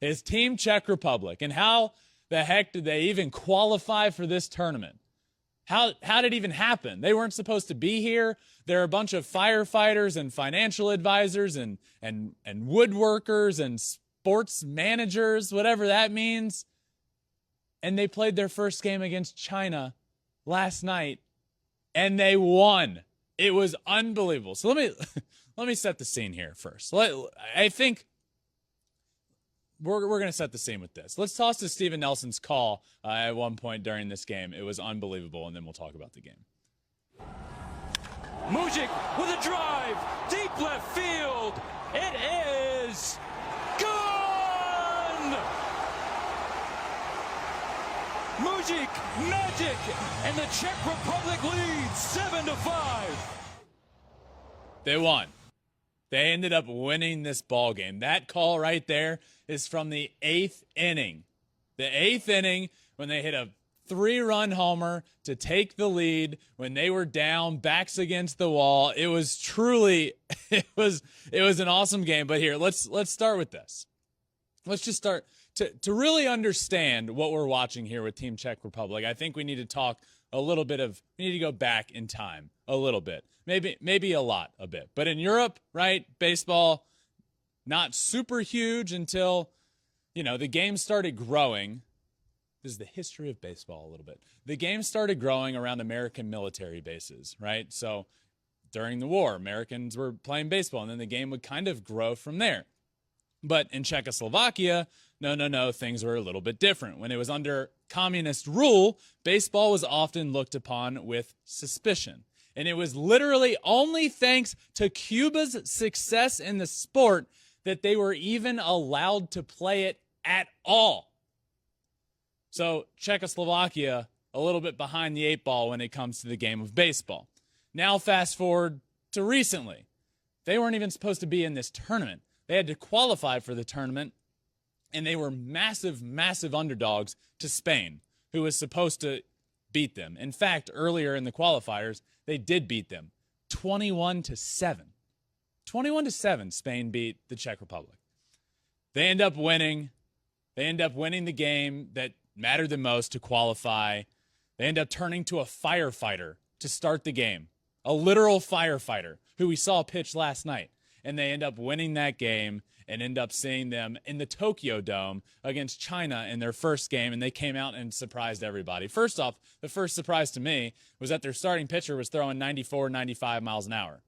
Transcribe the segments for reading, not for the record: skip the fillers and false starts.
is Team Czech Republic. And how the heck did they even qualify for this tournament? How did it even happen? They weren't supposed to be here. They're a bunch of firefighters and financial advisors and woodworkers and sports managers, whatever that means. And they played their first game against China last night, and they won. It was unbelievable. So let me set the scene here first. I think we're going to set the scene with this. Let's toss to Steven Nelson's call at one point during this game. It was unbelievable, and then we'll talk about the game. Mujic with a drive, deep left field. It is gone! Mujic, magic, and the Czech Republic leads 7-5. They won. They ended up winning this ball game. That call right there is from the 8th inning. The 8th inning, when they hit a 3-run homer to take the lead when they were down, backs against the wall. It was truly, it was an awesome game. But here, let's start with this. Let's just start to really understand what we're watching here with Team Czech Republic. I think we need to talk a little bit we need to go back in time a little bit, maybe a bit. But in Europe, right, baseball, not super huge until, the game started growing. This is the history of baseball a little bit. The game started growing around American military bases, right? So during the war, Americans were playing baseball, and then the game would kind of grow from there. But in Czechoslovakia, no, things were a little bit different. When it was under communist rule, baseball was often looked upon with suspicion. And it was literally only thanks to Cuba's success in the sport that they were even allowed to play it at all. So Czechoslovakia, a little bit behind the 8 ball when it comes to the game of baseball. Now fast forward to recently. They weren't even supposed to be in this tournament. They had to qualify for the tournament, and they were massive, massive underdogs to Spain, who was supposed to beat them. In fact, earlier in the qualifiers, they did beat them 21-7. 21-7, Spain beat the Czech Republic. They end up winning. They end up winning the game that mattered the most to qualify. They end up turning to a firefighter to start the game, a literal firefighter who we saw pitch last night. And they end up winning that game and end up seeing them in the Tokyo Dome against China in their first game, and they came out and surprised everybody. First off, the first surprise to me was that their starting pitcher was throwing 94, 95 miles an hour.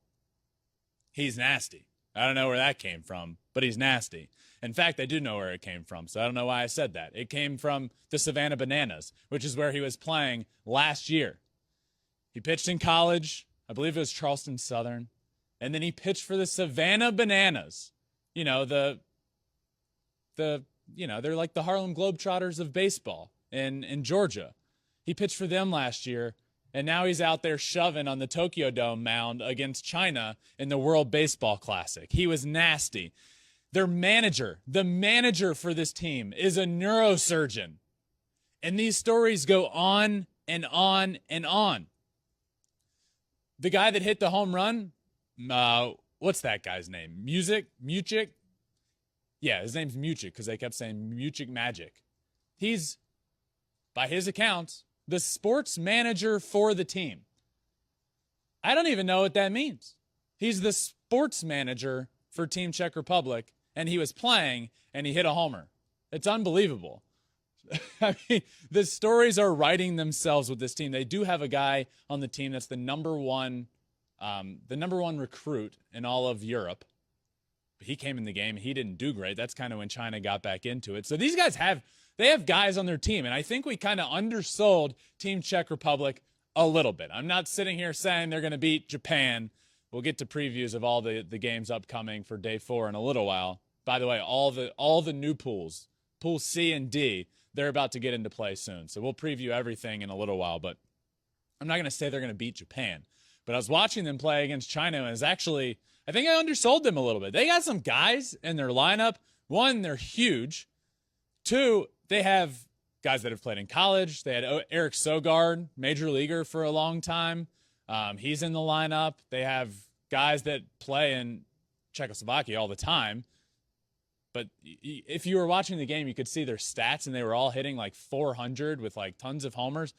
He's nasty. I don't know where that came from, but he's nasty. In fact, I do know where it came from, so I don't know why I said that. It came from the Savannah Bananas, which is where he was playing last year. He pitched in college. I believe it was Charleston Southern. And then he pitched for the Savannah Bananas. They're like the Harlem Globetrotters of baseball in Georgia. He pitched for them last year, and now he's out there shoving on the Tokyo Dome mound against China in the World Baseball Classic. He was nasty. Their manager, the manager for this team, is a neurosurgeon. And these stories go on and on and on. The guy that hit the home run, what's that guy's name? Mujic? Yeah, his name's Mujic because they kept saying Mujic Magic. He's, by his accounts, the sports manager for the team. I don't even know what that means. He's the sports manager for Team Czech Republic, and he was playing, and he hit a homer. It's unbelievable. I mean, the stories are writing themselves with this team. They do have a guy on the team that's the number one recruit in all of Europe. But he came in the game. He didn't do great. That's kind of when China got back into it. So these guys have guys on their team. And I think we kind of undersold Team Czech Republic a little bit. I'm not sitting here saying they're going to beat Japan. We'll get to previews of all the games upcoming for day 4 in a little while. By the way, all the new pools, Pool C and D, they're about to get into play soon. So we'll preview everything in a little while. But I'm not going to say they're going to beat Japan. But I was watching them play against China, and it's actually, I think I undersold them a little bit. They got some guys in their lineup. One, they're huge. Two, they have guys that have played in college. They had Eric Sogard, major leaguer for a long time. He's in the lineup. They have guys that play in Czechoslovakia all the time. But if you were watching the game, you could see their stats, and they were all hitting like 400 with like tons of homers.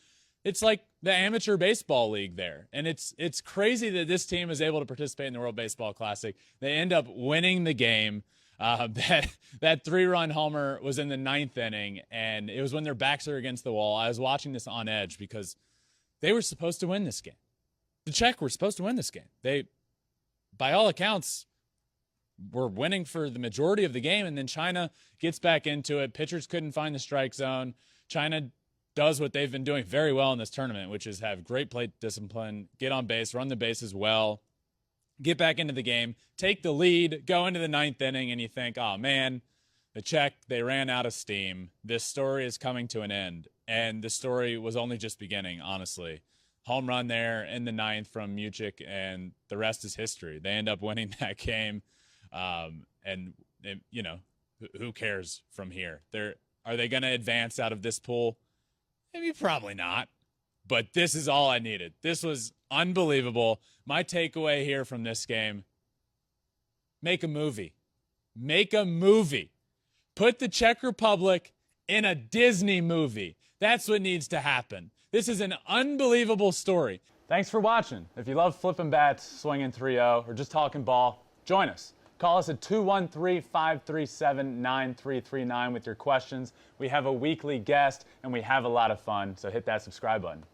It's like the amateur baseball league there. And it's crazy that this team is able to participate in the World Baseball Classic. They end up winning the game. That 3-run homer was in the 9th inning, and it was when their backs are against the wall. I was watching this on edge because they were supposed to win this game. The Czech were supposed to win this game. They, by all accounts, were winning for the majority of the game, and then China gets back into it. Pitchers couldn't find the strike zone. China does what they've been doing very well in this tournament, which is have great plate discipline, get on base, run the bases well, get back into the game, take the lead, go into the 9th inning, and you think, oh, man, the Czech, they ran out of steam. This story is coming to an end, and the story was only just beginning, honestly. Home run there in the 9th from Muchik, and the rest is history. They end up winning that game, and you know, who cares from here? Are they going to advance out of this pool? Maybe probably not, but this is all I needed. This was unbelievable. My takeaway here from this game, make a movie. Make a movie. Put the Czech Republic in a Disney movie. That's what needs to happen. This is an unbelievable story. Thanks for watching. If you love flipping bats, swinging 3-0, or just talking ball, join us. Call us at 213-537-9339 with your questions. We have a weekly guest, and we have a lot of fun, so hit that subscribe button.